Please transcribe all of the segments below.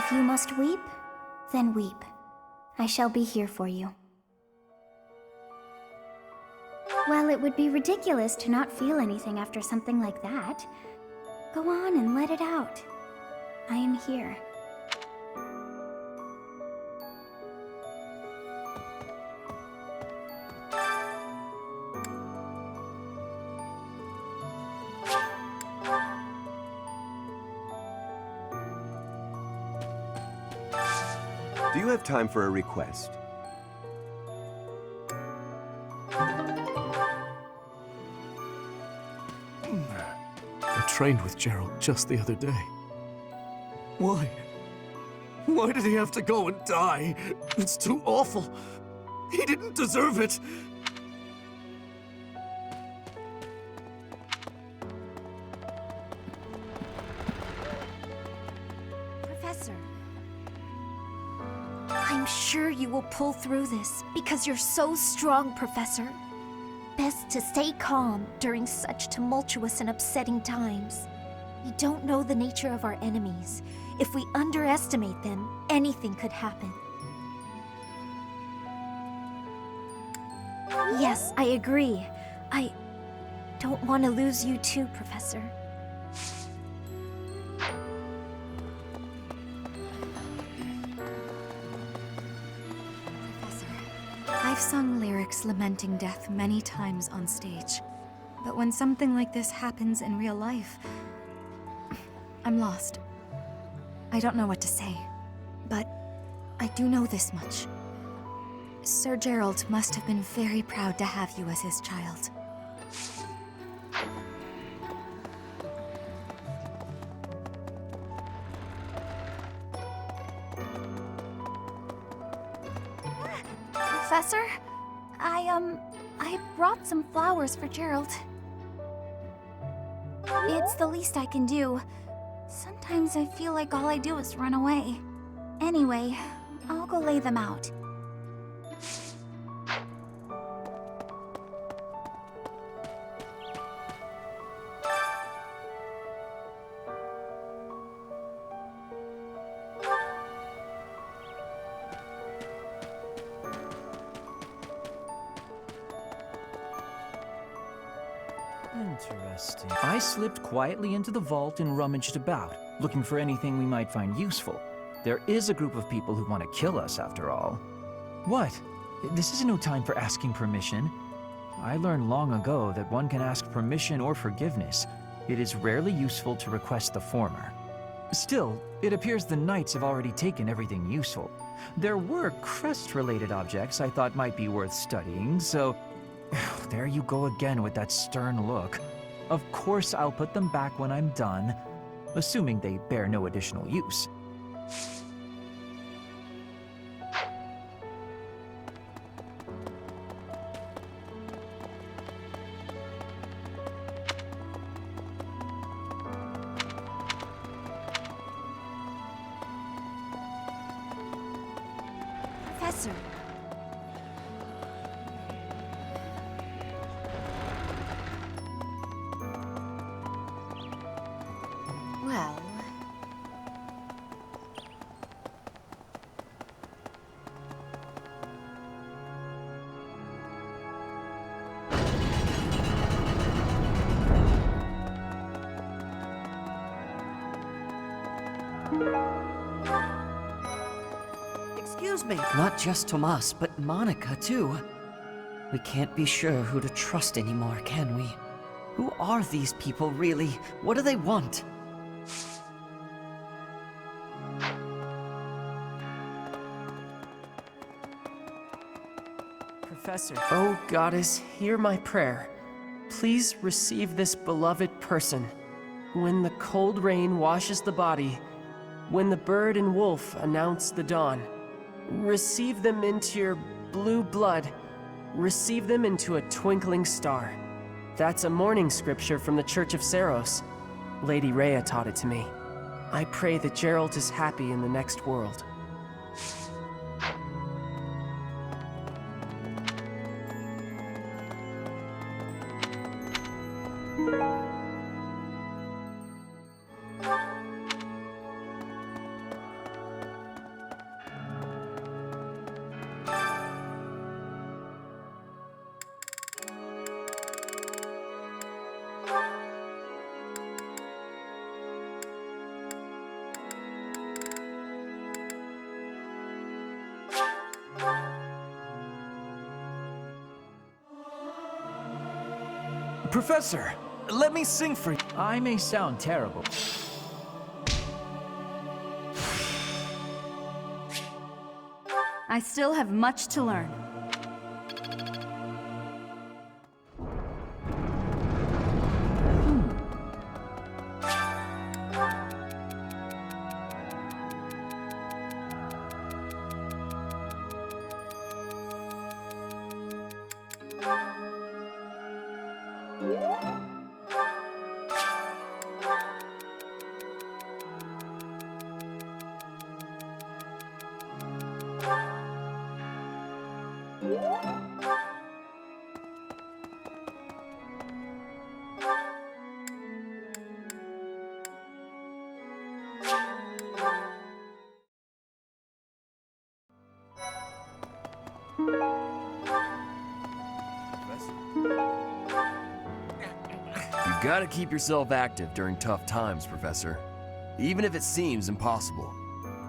If you must weep, then weep. I shall be here for you. Well, it would be ridiculous to not feel anything after something like that. Go on and let it out. I am here. Do you have time for a request? I trained with Gerald just the other day. Why? Why did he have to go and die? It's too awful. He didn't deserve it. Professor, I'm sure you will pull through this because you're so strong, Professor. Best to stay calm during such tumultuous and upsetting times. We don't know the nature of our enemies. If we underestimate them, anything could happen. Yes, I agree. I don't want to lose you too, Professor. I've sung lyrics lamenting death many times on stage. But when something like this happens in real life, I'm lost. I don't know what to say. But I do know this much. Sir Gerald must have been very proud to have you as his child. Professor, I brought some flowers for Gerald. It's the least I can do. Sometimes I feel like all I do is run away. Anyway, I'll go lay them out. Interesting. I slipped quietly into the vault and rummaged about, looking for anything we might find useful. There is a group of people who want to kill us, after all. What? This is no time for asking permission. I learned long ago that one can ask permission or forgiveness. It is rarely useful to request the former. Still, it appears the knights have already taken everything useful. There were crest-related objects I thought might be worth studying, so... There you go again with that stern look. Of course I'll put them back when I'm done, assuming they bear no additional use. Professor. Well... Excuse me. Not just Tomas, but Monica, too. We can't be sure who to trust anymore, can we? Who are these people, really? What do they want? Professor. Oh, Goddess, hear my prayer. Please receive this beloved person. When the cold rain washes the body, when the bird and wolf announce the dawn, receive them into your blue blood. Receive them into a twinkling star. That's a morning scripture from the Church of Saros. Lady Rhea taught it to me. I pray that Gerald is happy in the next world. Professor, let me sing for you. I may sound terrible. I still have much to learn. You gotta keep yourself active during tough times, Professor. Even if it seems impossible.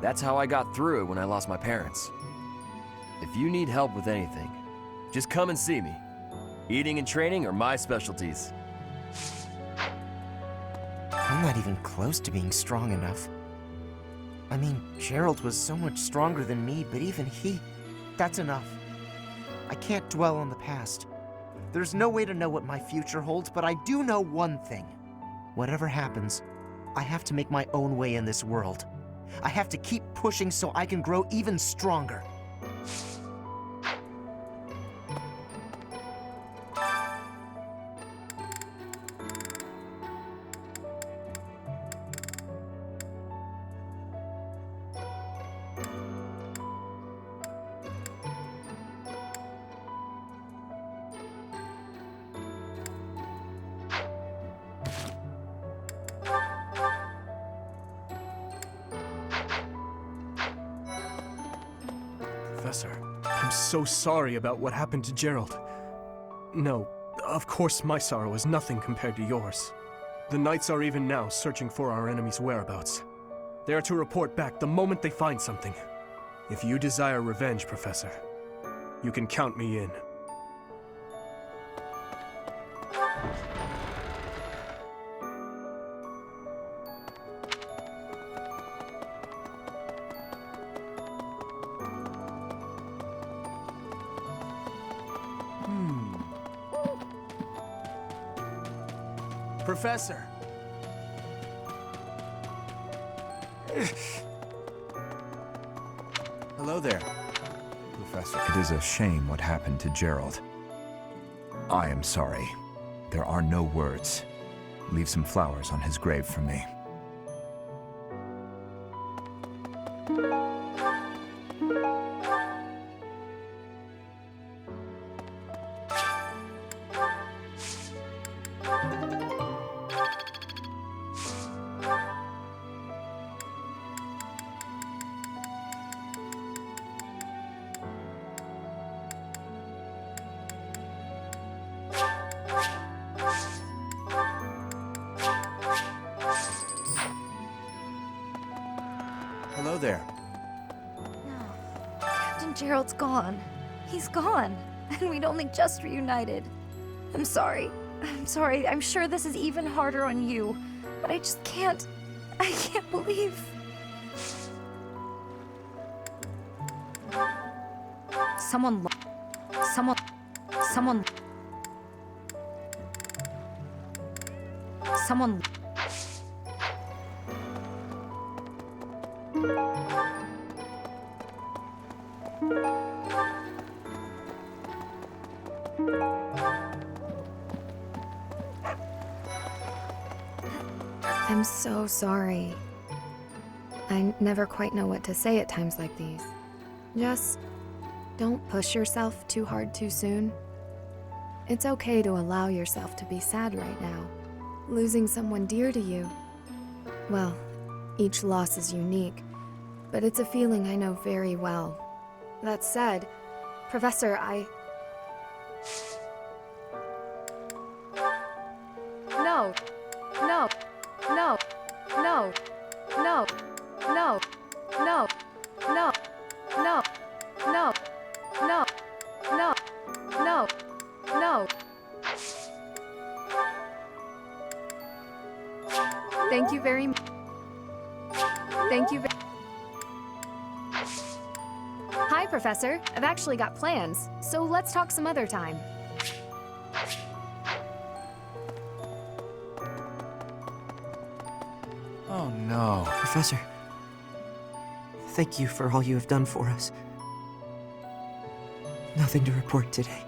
That's how I got through it when I lost my parents. If you need help with anything, just come and see me. Eating and training are my specialties. I'm not even close to being strong enough. I mean, Gerald was so much stronger than me, but even that's enough. I can't dwell on the past. There's no way to know what my future holds, but I do know one thing. Whatever happens, I have to make my own way in this world. I have to keep pushing so I can grow even stronger. Professor, I'm so sorry about what happened to Gerald. No, of course my sorrow is nothing compared to yours. The Knights are even now searching for our enemy's whereabouts. They are to report back the moment they find something. If you desire revenge, Professor, you can count me in. Professor! Hello there, Professor. It is a shame what happened to Gerald. I am sorry. There are no words. Leave some flowers on his grave for me. Hello there. No. Captain Gerald's gone. He's gone. And we'd only just reunited. I'm sorry. I'm sorry. I'm sure this is even harder on you. But I just can't. I can't believe. Someone. I'm so sorry. I never quite know what to say at times like these. Just don't push yourself too hard too soon. It's okay to allow yourself to be sad right now. Losing someone dear to you. Well, each loss is unique, but it's a feeling I know very well. That said, Professor, No. No. No. No. No. No. No. No. No. No. No. No. No. No. Thank you very much. Thank you. Hi, Professor. I've actually got plans, so let's talk some other time. Oh no. Professor, thank you for all you have done for us. Nothing to report today.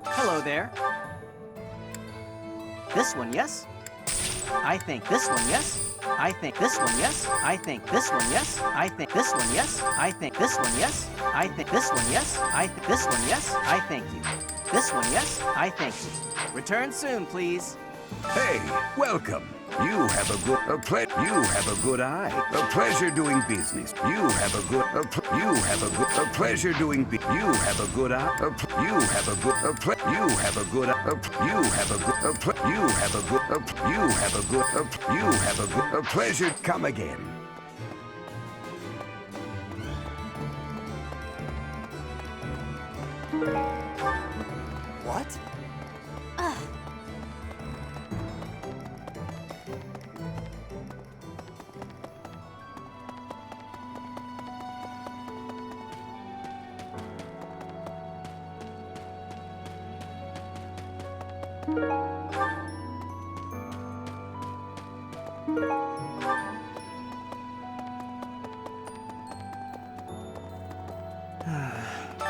Hello there. This one, yes? I think this one, yes? I think this one, yes? I think this one, yes? I think this one, yes? I think this one, yes? I think this one, yes? I think this one, yes? I thank you. This one, yes? I thank you. Return soon, please. Hey, welcome. You have a good eye. A pleasure doing business. You have a pleasure doing business. You have a good eye. You have a pleasure. Come again. What?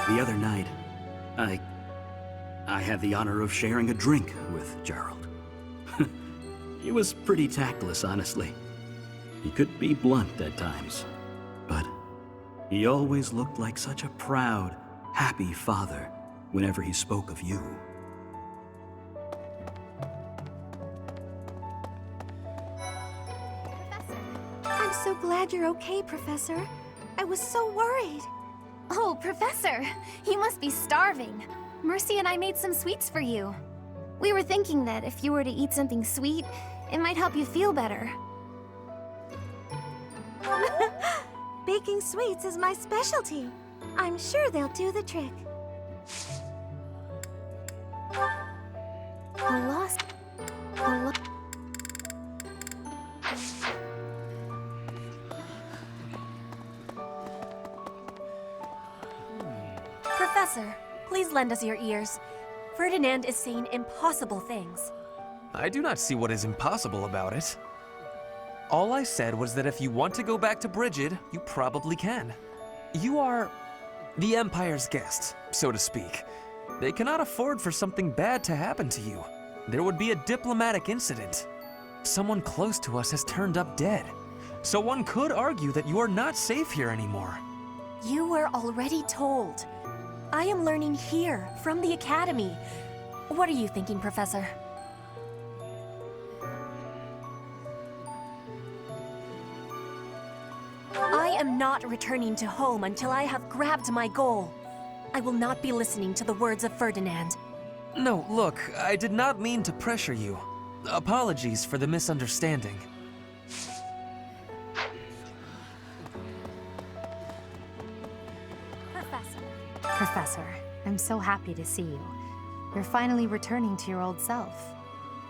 The other night, I had the honor of sharing a drink with Gerald. He was pretty tactless, honestly. He could be blunt at times, but he always looked like such a proud, happy father whenever he spoke of you. I'm so glad you're okay, Professor. I was so worried. Oh, Professor, you must be starving. Mercy and I made some sweets for you. We were thinking that if you were to eat something sweet, it might help you feel better. Baking sweets is my specialty. I'm sure they'll do the trick. Professor, please lend us your ears. Ferdinand is saying impossible things. I do not see what is impossible about it. All I said was that if you want to go back to Brigid, you probably can. You are the Empire's guest, so to speak. They cannot afford for something bad to happen to you. There would be a diplomatic incident. Someone close to us has turned up dead. So one could argue that you are not safe here anymore. You were already told. I am learning here, from the Academy. What are you thinking, Professor? I am not returning to home until I have grabbed my goal. I will not be listening to the words of Ferdinand. No, look, I did not mean to pressure you. Apologies for the misunderstanding. Professor, I'm so happy to see you. You're finally returning to your old self.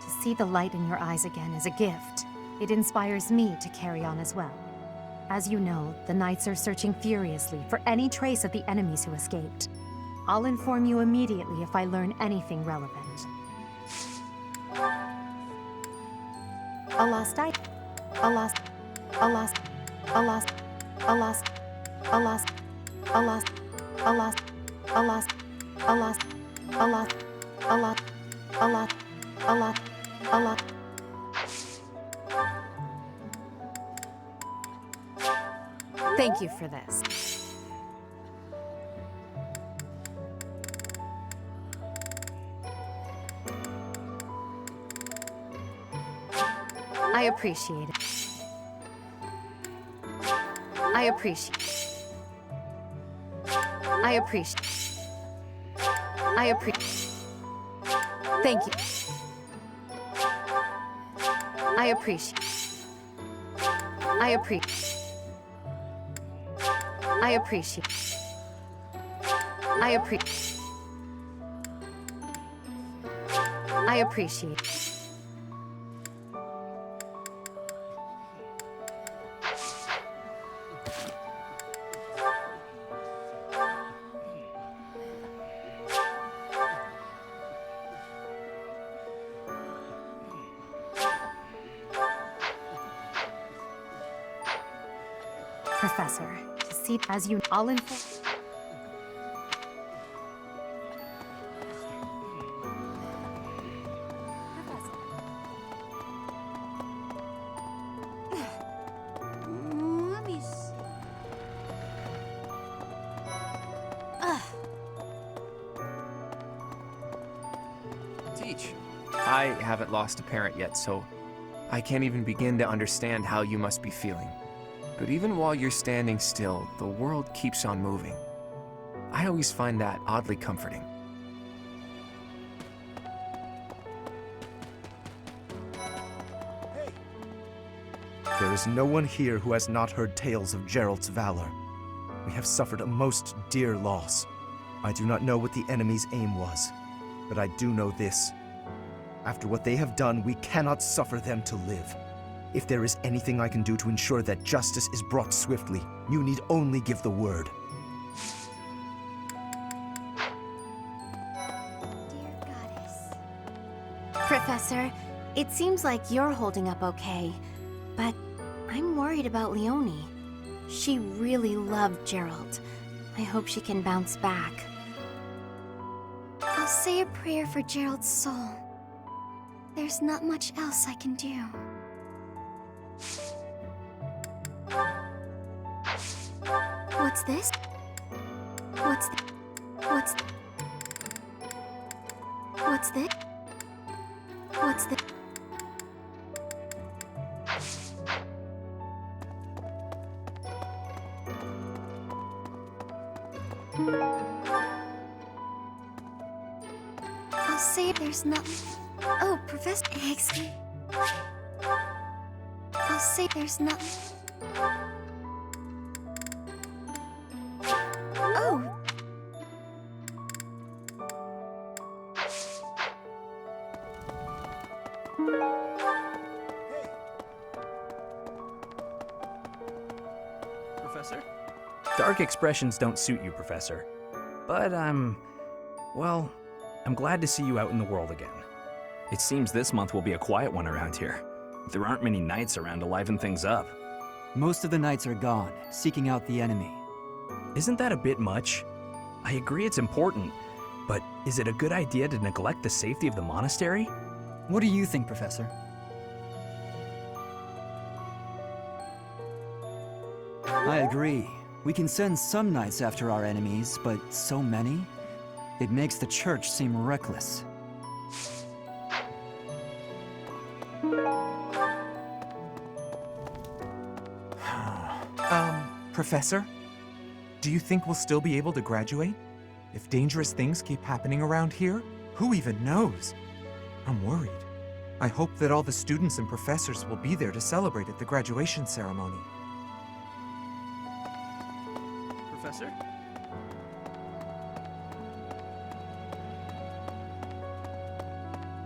To see the light in your eyes again is a gift. It inspires me to carry on as well. As you know, the Knights are searching furiously for any trace of the enemies who escaped. I'll inform you immediately if I learn anything relevant. A lost item. A lost. A lost. A lost. A lost. A lost. A lost. A lost. A lost. A lost. A lost. A lost. A lost. A lost. A lost. Thank you for this. I appreciate it. I appreciate. I appreciate. I appreciate. Thank you. I appreciate. I appreciate. I appreciate. I appreciate. Professor, to see as you all in. Let me see. Teach. I haven't lost a parent yet, so I can't even begin to understand how you must be feeling. But even while you're standing still, the world keeps on moving. I always find that oddly comforting. There is no one here who has not heard tales of Gerald's valor. We have suffered a most dear loss. I do not know what the enemy's aim was, but I do know this. After what they have done, we cannot suffer them to live. If there is anything I can do to ensure that justice is brought swiftly, you need only give the word. Dear Goddess. Professor, it seems like you're holding up okay, but I'm worried about Leonie. She really loved Gerald. I hope she can bounce back. I'll say a prayer for Gerald's soul. There's not much else I can do. What's this? What's this? What's this? What's this? I'll say there's nothing. Oh, Professor, excuse me. I'll say there's nothing. Oh. Professor? Dark expressions don't suit you, Professor. But well, I'm glad to see you out in the world again. It seems this month will be a quiet one around here. There aren't many knights around to liven things up. Most of the knights are gone, seeking out the enemy. Isn't that a bit much? I agree it's important, but is it a good idea to neglect the safety of the monastery? What do you think, Professor? I agree. We can send some knights after our enemies, but so many? It makes the church seem reckless. Professor? Do you think we'll still be able to graduate? If dangerous things keep happening around here, who even knows? I'm worried. I hope that all the students and professors will be there to celebrate at the graduation ceremony. Professor?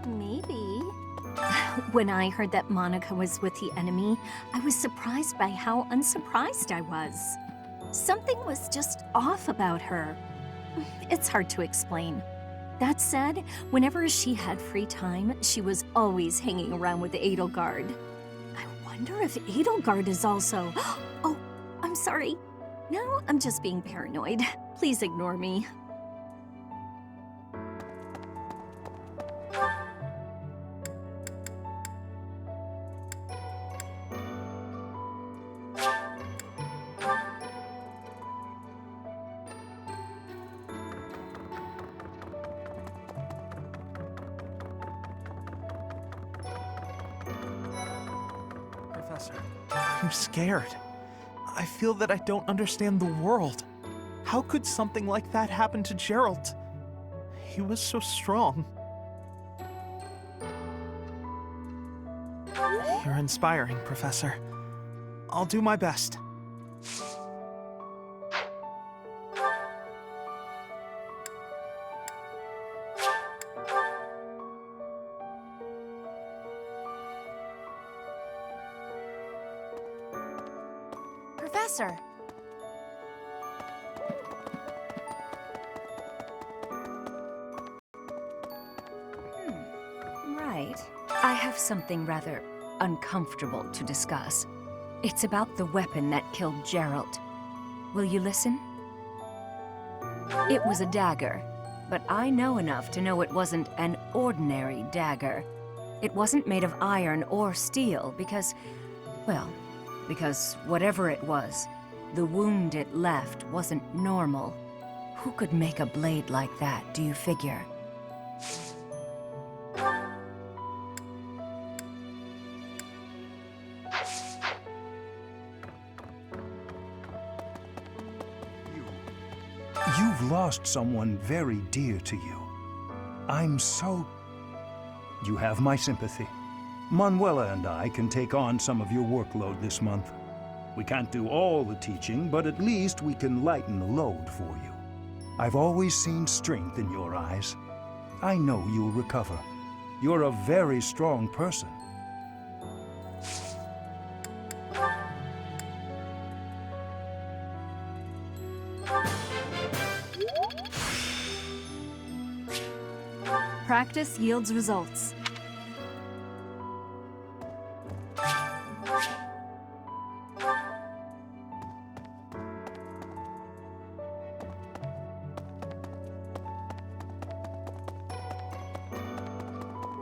Maybe. When I heard that Monica was with the enemy, I was surprised by how unsurprised I was. Something was just off about her. It's hard to explain. That said, whenever she had free time, she was always hanging around with Edelgard. I wonder if Edelgard is also... Oh, I'm sorry. No, I'm just being paranoid. Please ignore me. Professor, I'm scared. I feel that I don't understand the world. How could something like that happen to Gerald? He was so strong. You're inspiring, Professor. I'll do my best. Professor! Right. I have something rather uncomfortable to discuss. It's about the weapon that killed Gerald. Will you listen? It was a dagger, but I know enough to know it wasn't an ordinary dagger. It wasn't made of iron or steel because, well, because whatever it was, the wound it left wasn't normal. Who could make a blade like that, do you figure? You've lost someone very dear to you. I'm so... You have my sympathy. Manuela and I can take on some of your workload this month. We can't do all the teaching, but at least we can lighten the load for you. I've always seen strength in your eyes. I know you'll recover. You're a very strong person. Practice yields results.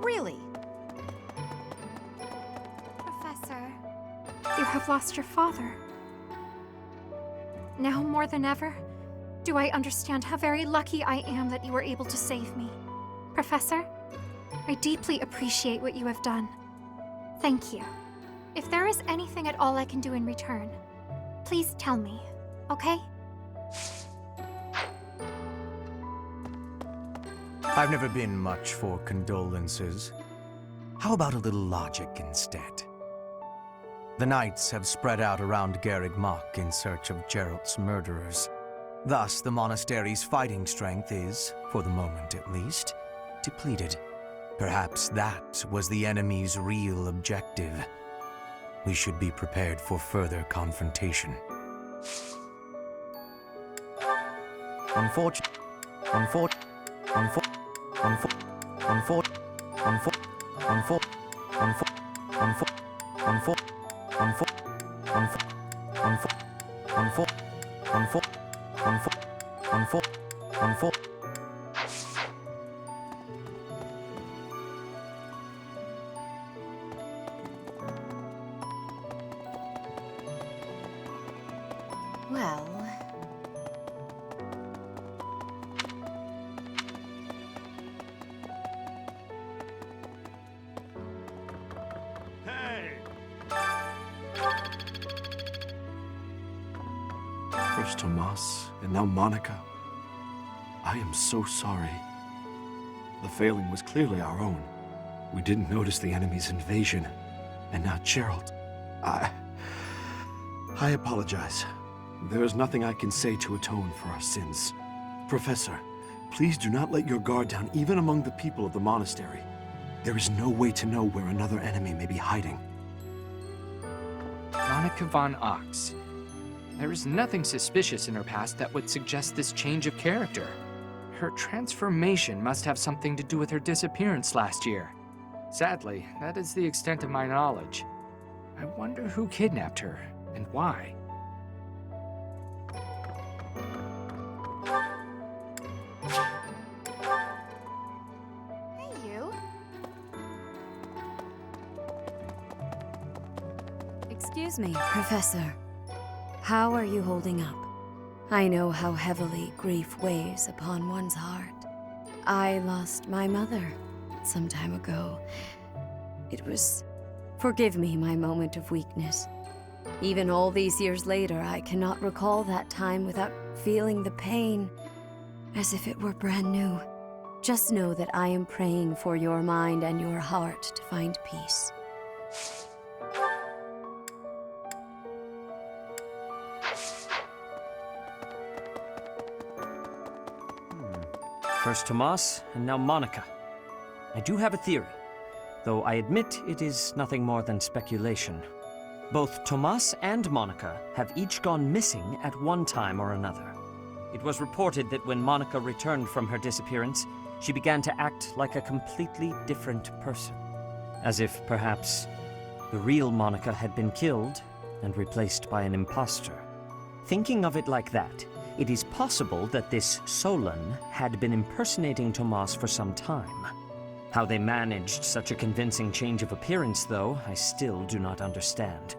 Really? Professor, you have lost your father. Now more than ever, do I understand how very lucky I am that you were able to save me. Professor, I deeply appreciate what you have done. Thank you. If there is anything at all I can do in return, please tell me, okay? I've never been much for condolences. How about a little logic instead? The knights have spread out around Garreg Mach in search of Gerald's murderers. Thus, the monastery's fighting strength is, for the moment at least, depleted. Perhaps that was the enemy's real objective. We should be prepared for further confrontation. Well... First Tomas, and now Monica. I am so sorry. The failing was clearly our own. We didn't notice the enemy's invasion. And now Gerald. I apologize. There is nothing I can say to atone for our sins. Professor, please do not let your guard down even among the people of the monastery. There is no way to know where another enemy may be hiding. Monica von Ox. There is nothing suspicious in her past that would suggest this change of character. Her transformation must have something to do with her disappearance last year. Sadly, that is the extent of my knowledge. I wonder who kidnapped her, and why. Hey, you. Excuse me, Professor. How are you holding up? I know how heavily grief weighs upon one's heart. I lost my mother some time ago. It was... Forgive me my moment of weakness. Even all these years later, I cannot recall that time without feeling the pain, as if it were brand new. Just know that I am praying for your mind and your heart to find peace. First Tomas, and now Monica. I do have a theory, though I admit it is nothing more than speculation. Both Tomas and Monica have each gone missing at one time or another. It was reported that when Monica returned from her disappearance, she began to act like a completely different person. As if, perhaps, the real Monica had been killed and replaced by an imposter. Thinking of it like that, it is possible that this Fódlan had been impersonating Tomas for some time. How they managed such a convincing change of appearance, though, I still do not understand.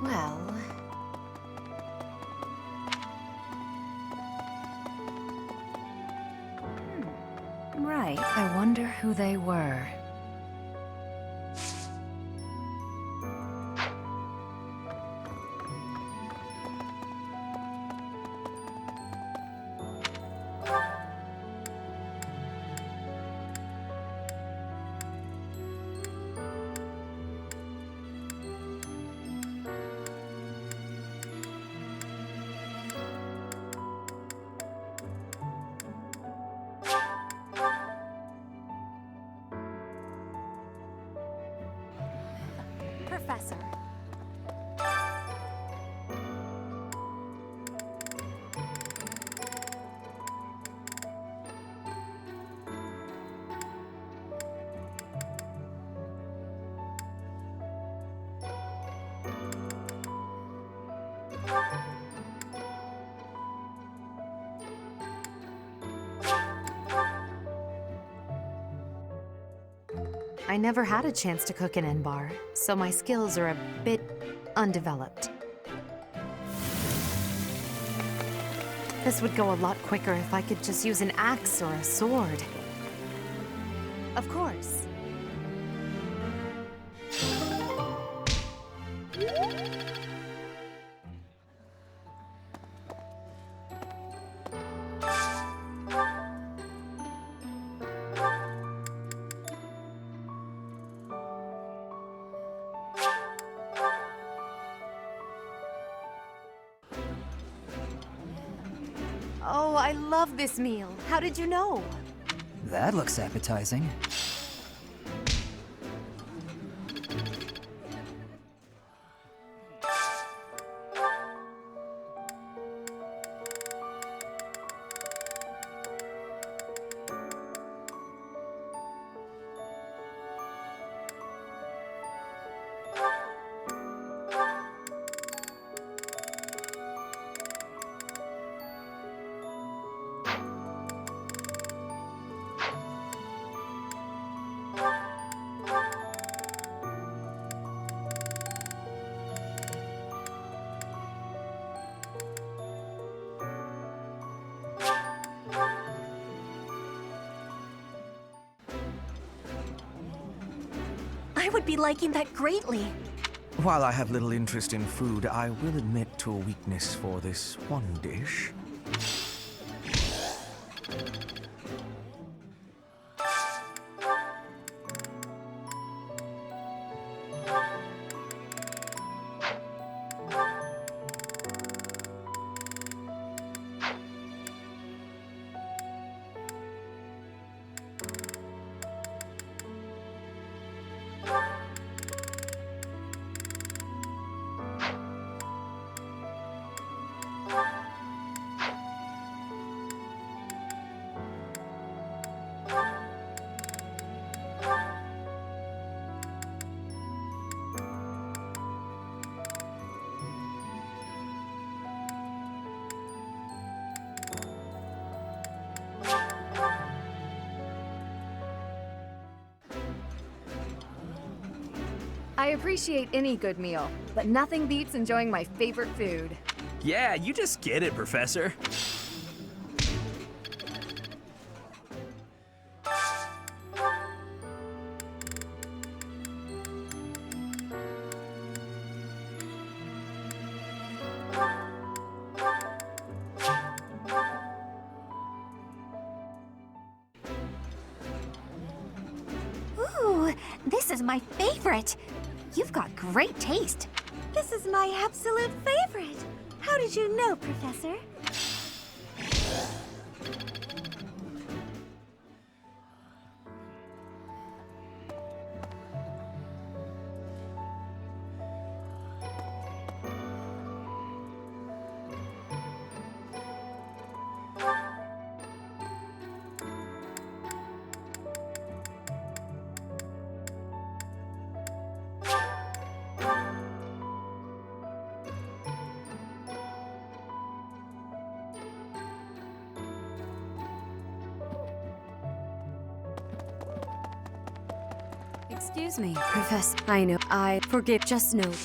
Well... Right. I wonder who they were. Professor. I never had a chance to cook in Enbar, so my skills are a bit undeveloped. This would go a lot quicker if I could just use an axe or a sword. Of course. Oh, I love this meal. How did you know? That looks appetizing. I would be liking that greatly. While I have little interest in food, I will admit to a weakness for this one dish. I appreciate any good meal, but nothing beats enjoying my favorite food. Yeah, you just get it, Professor. Ooh, this is my favorite. You've got great taste. This is my absolute favorite. How did you know, Professor? Excuse me, Professor. I know. I forgive. Just note.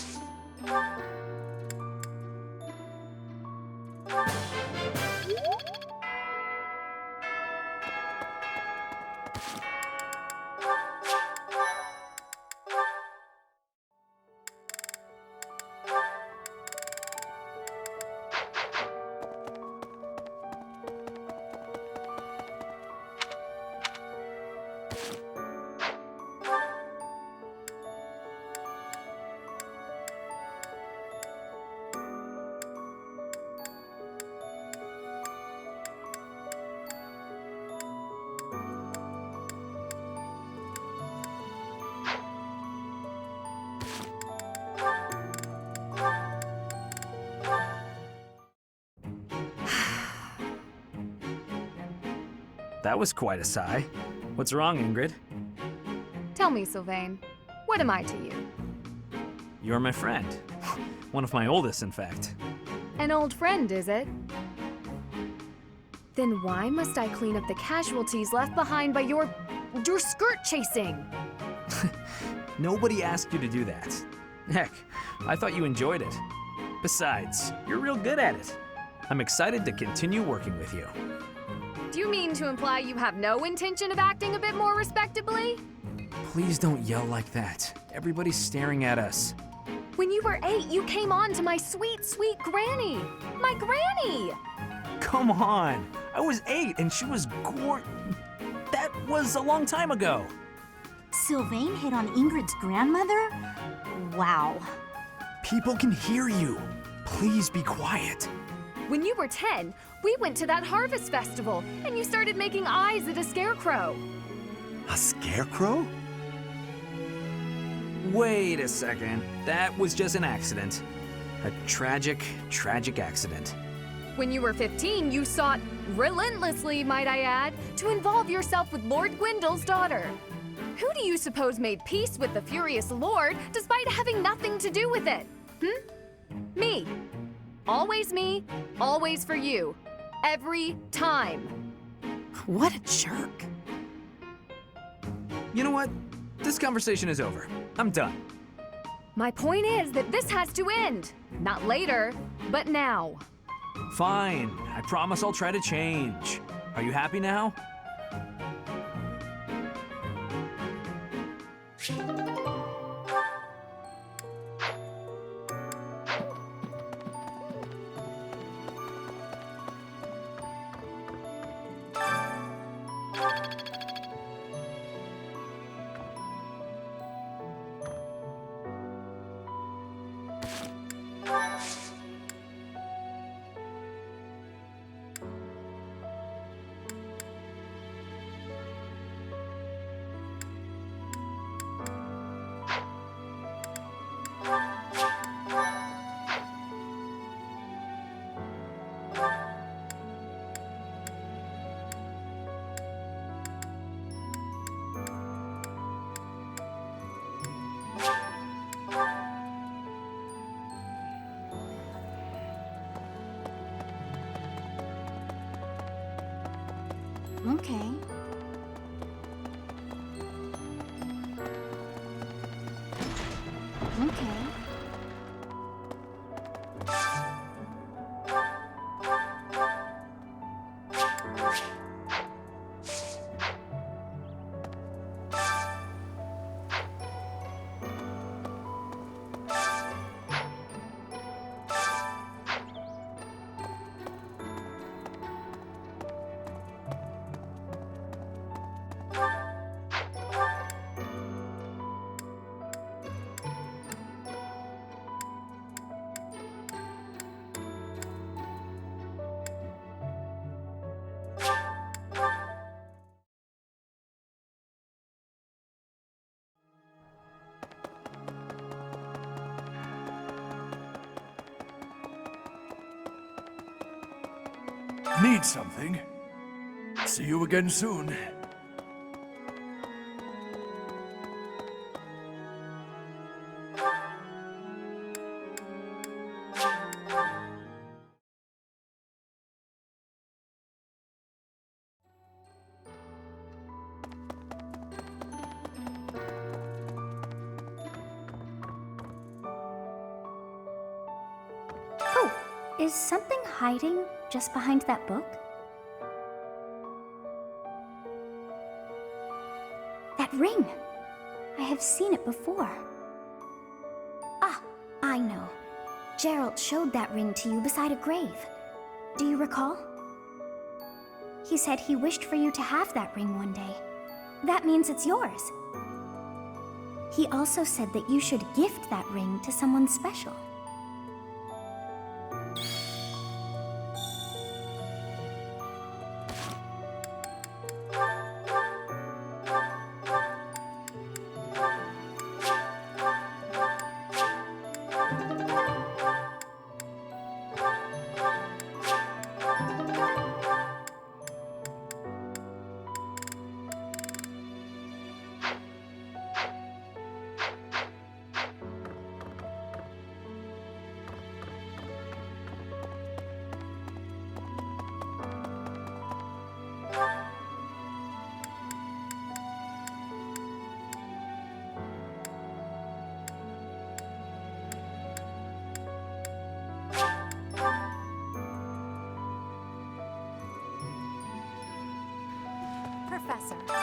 That was quite a sigh. What's wrong, Ingrid? Tell me, Sylvain, what am I to you? You're my friend. One of my oldest, in fact. An old friend, is it? Then why must I clean up the casualties left behind by your skirt chasing? Nobody asked you to do that. Heck, I thought you enjoyed it. Besides, you're real good at it. I'm excited to continue working with you. Do you mean to imply you have no intention of acting a bit more respectably? Please don't yell like that. Everybody's staring at us. When you were 8, you came on to my sweet, sweet granny. My granny! Come on. I was 8 and she was That was a long time ago. Sylvain hit on Ingrid's grandmother? Wow. People can hear you. Please be quiet. When you were 10, we went to that harvest festival, and you started making eyes at a scarecrow. A scarecrow? Wait a second. That was just an accident. A tragic, tragic accident. When you were 15, you sought, relentlessly might I add, to involve yourself with Lord Gwendol's daughter. Who do you suppose made peace with the furious Lord despite having nothing to do with it? Me. Always me, always for you. Every time. What a jerk. You know what? This conversation is over. I'm done. My point is that this has to end. Not later, but now. Fine. I promise I'll try to change. Are you happy now? Okay. Okay. Need something? See you again soon. Oh, is something hiding just behind that book? That ring! I have seen it before. Ah, I know. Gerald showed that ring to you beside a grave. Do you recall? He said he wished for you to have that ring one day. That means it's yours. He also said that you should gift that ring to someone special.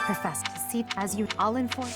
Professor, see as you all informed.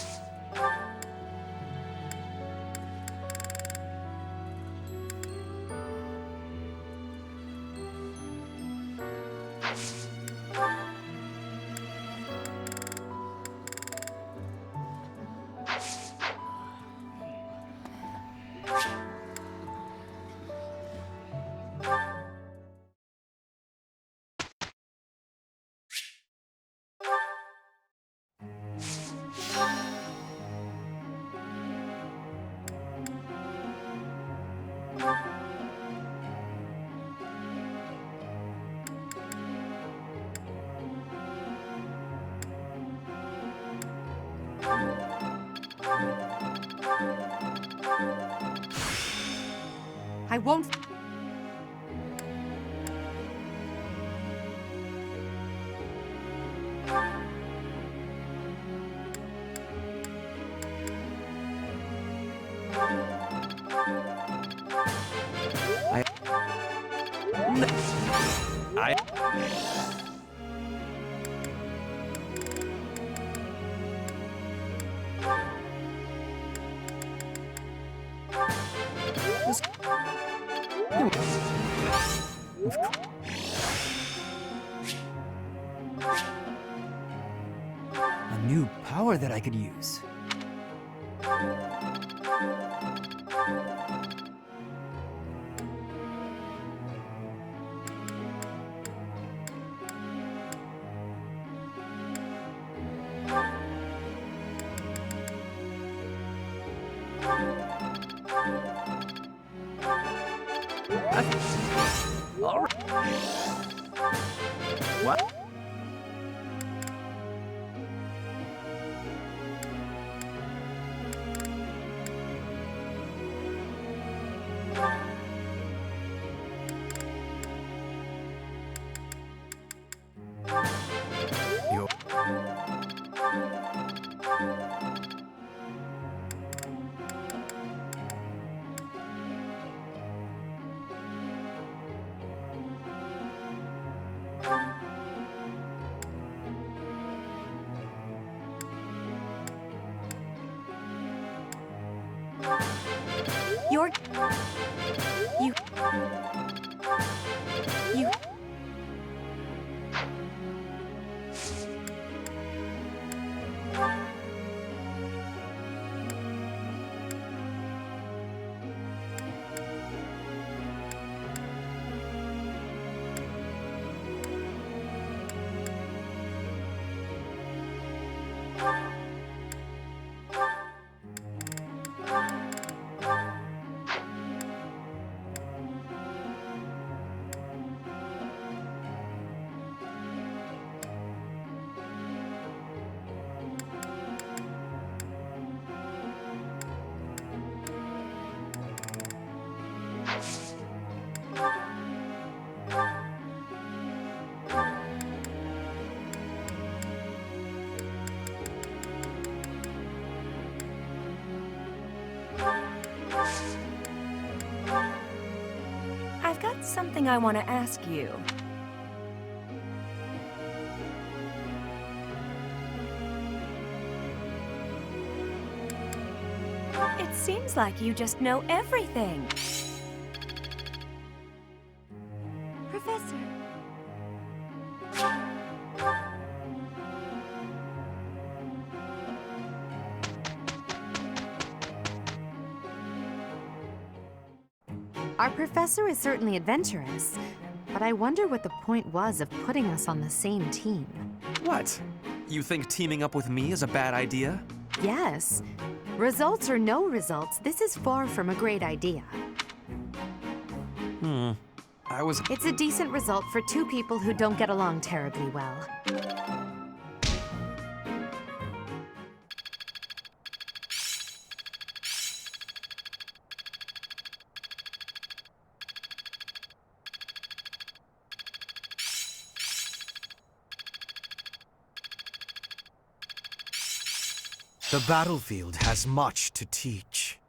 I won't. A new power that I could use. What? You're... You... You... something I want to ask you. It seems like you just know everything. Professor. Our professor is certainly adventurous, but I wonder what the point was of putting us on the same team. What? You think teaming up with me is a bad idea? Yes. Results or no results, this is far from a great idea. It's a decent result for two people who don't get along terribly well. The battlefield has much to teach.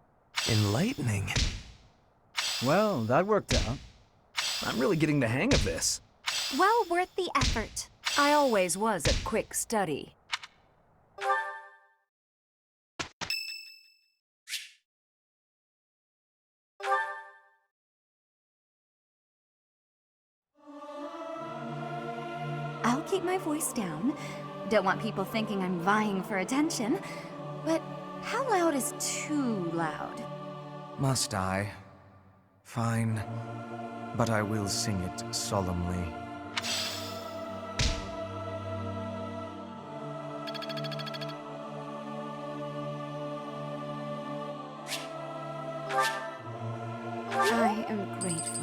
Enlightening. Well, that worked out. I'm really getting the hang of this. Well worth the effort. I always was a quick study. I'll keep my voice down. Don't want people thinking I'm vying for attention. But how loud is too loud? Must I? Fine. But I will sing it solemnly. I am grateful.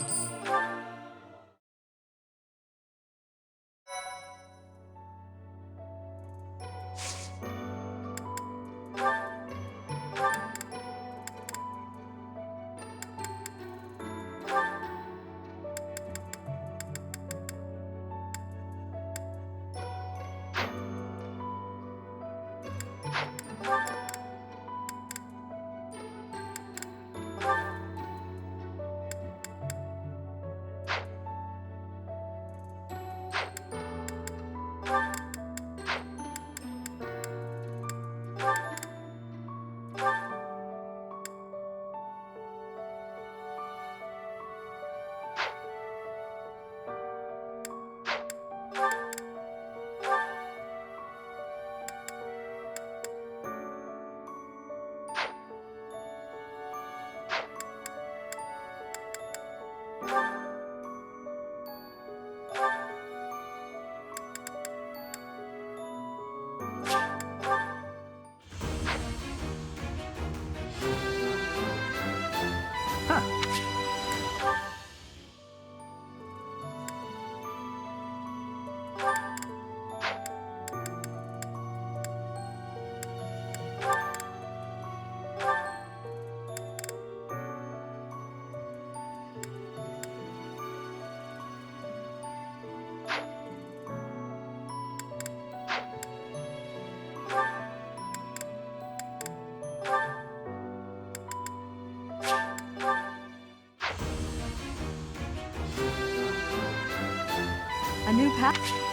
A new path?